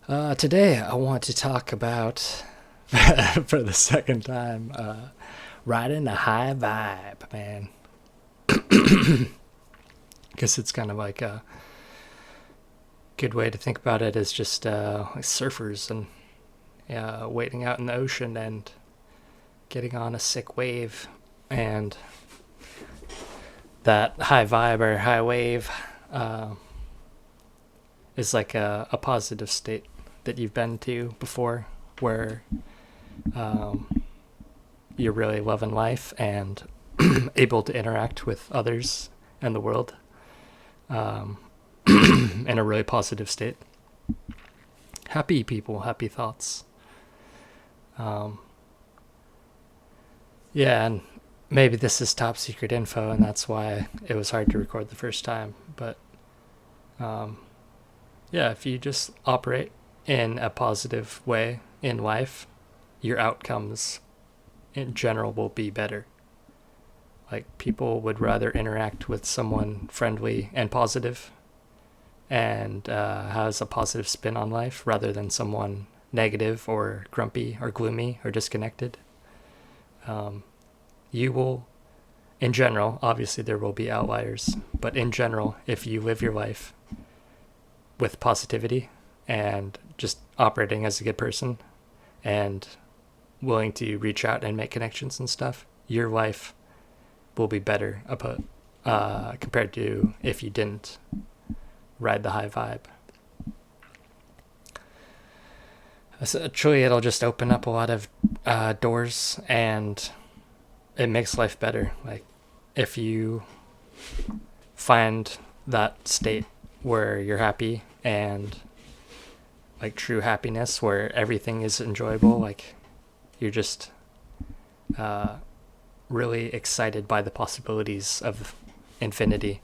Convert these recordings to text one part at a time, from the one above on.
Today, I want to talk about, for the second time, riding a high vibe, man. Guess it's kind of like a good way to think about it is just like surfers and waiting out in the ocean and getting on a sick wave. And that high vibe or high wave uh, is like a positive state that you've been to before where um, you're really loving life and able to interact with others and the world um, in a really positive state. Happy people, happy thoughts. Um, yeah, and maybe this is top secret info, and that's why it was hard to record the first time. But um, yeah, if you just operate in a positive way in life, your outcomes in general will be better. Like people would rather interact with someone friendly and positive and has a positive spin on life rather than someone negative or grumpy or gloomy or disconnected. Um, you will, in general, obviously there will be outliers, but in general, if you live your life with positivity and just operating as a good person and willing to reach out and make connections and stuff, your life will be better compared to if you didn't ride the high vibe. Essentially, it'll just open up a lot of doors and it makes life better. Like if you find that state where you're happy and like true happiness where everything is enjoyable, like you're just uh, really excited by the possibilities of infinity.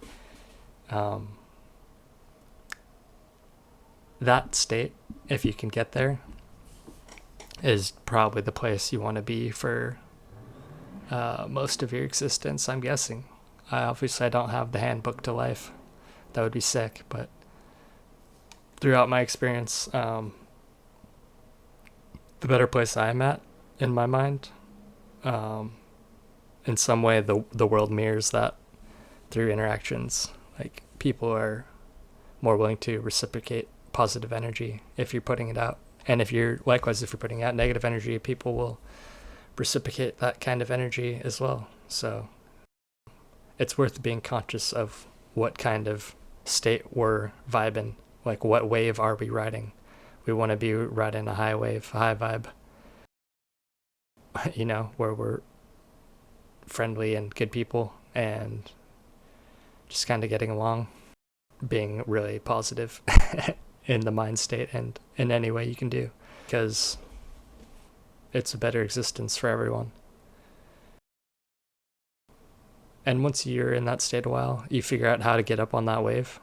Um, that state, if you can get there, is probably the place you want to be for most of your existence, I'm guessing. Obviously, I don't have the handbook to life. That would be sick, but throughout my experience, the better place I'm at in my mind, um, in some way, the world mirrors that through interactions. Like people are more willing to reciprocate positive energy if you're putting it out. And if you're putting out negative energy, people will reciprocate that kind of energy as well. So it's worth being conscious of what kind of state we're vibing. Like what wave are we riding? We want to be riding a high wave, high vibe, where we're friendly and good people and just kind of getting along, being really positive in the mind state and in any way you can do, because it's a better existence for everyone. And once you're in that state a while, you figure out how to get up on that wave.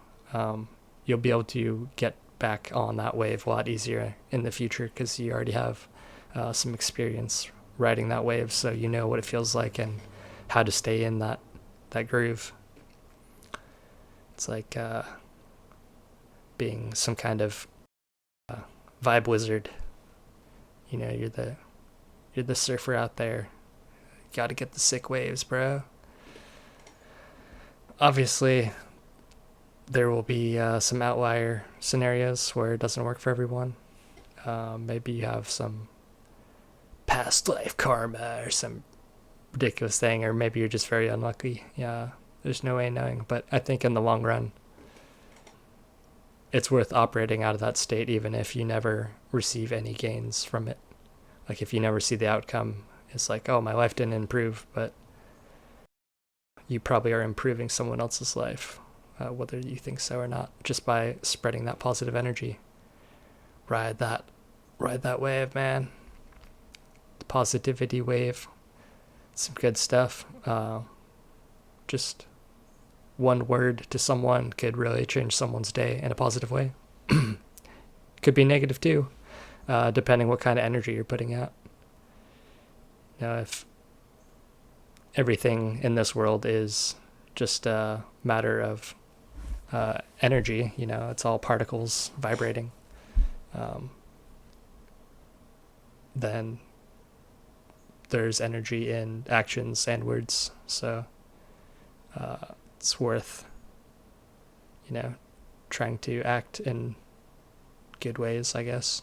You'll be able to get back on that wave a lot easier in the future because you already have some experience riding that wave, so you know what it feels like and how to stay in that groove. It's like being some kind of vibe wizard. You're the surfer out there. Got to get the sick waves, bro. Obviously, there will be some outlier scenarios where it doesn't work for everyone. Maybe you have some past life karma or some ridiculous thing, or maybe you're just very unlucky. Yeah, there's no way knowing. But I think in the long run, it's worth operating out of that state even if you never receive any gains from it. Like if you never see the outcome, it's like, oh, my life didn't improve, but you probably are improving someone else's life, whether you think so or not, just by spreading that positive energy. Ride that wave, man. The positivity wave. Some good stuff. Just one word to someone could really change someone's day in a positive way. Could be negative too, depending what kind of energy you're putting out. If everything in this world is just a matter of energy, it's all particles vibrating. then there's energy in actions and words. So it's worth, trying to act in good ways, I guess,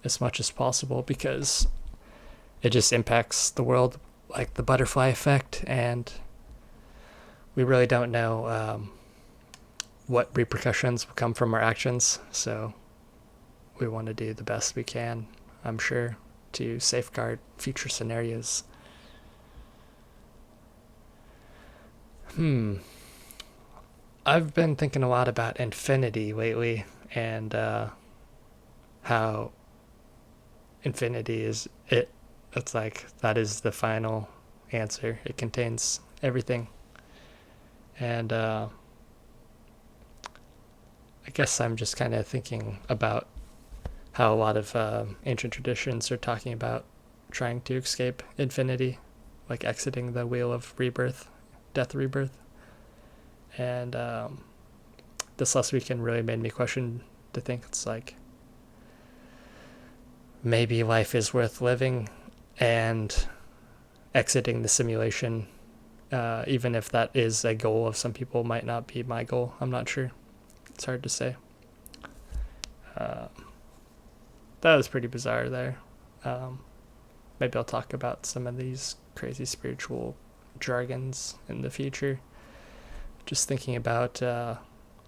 as much as possible, because it just impacts the world like the butterfly effect, and we really don't know what repercussions will come from our actions. So we want to do the best we can, I'm sure, to safeguard future scenarios. I've been thinking a lot about infinity lately, and how infinity is it. It's like that is the final answer. It contains everything. And I guess I'm just kind of thinking about how a lot of ancient traditions are talking about trying to escape infinity, like exiting the wheel of rebirth, death, rebirth. And this last weekend really made me question to think it's like maybe life is worth living, and exiting the simulation, even if that is a goal of some people, might not be my goal. I'm not sure. It's hard to say. That was pretty bizarre there. Maybe I'll talk about some of these crazy spiritual jargons in the future. Just thinking about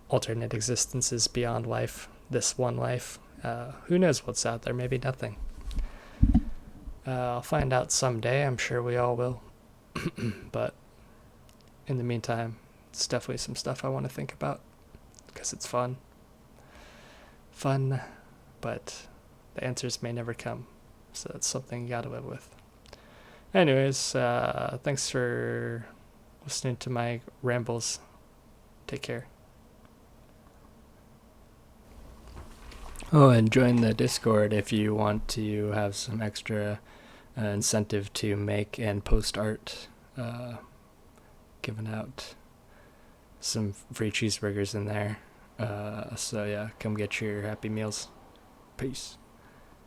alternate existences beyond life, this one life. Who knows what's out there? Maybe nothing. I'll find out someday. I'm sure we all will. But in the meantime, it's definitely some stuff I want to think about, because it's fun. But the answers may never come. So that's something you gotta live with. Anyways, thanks for listening to my rambles. Take care. Oh, and join the Discord if you want to have some extra incentive to make and post art. Giving out some free cheeseburgers in there. So yeah, come get your Happy Meals. Peace.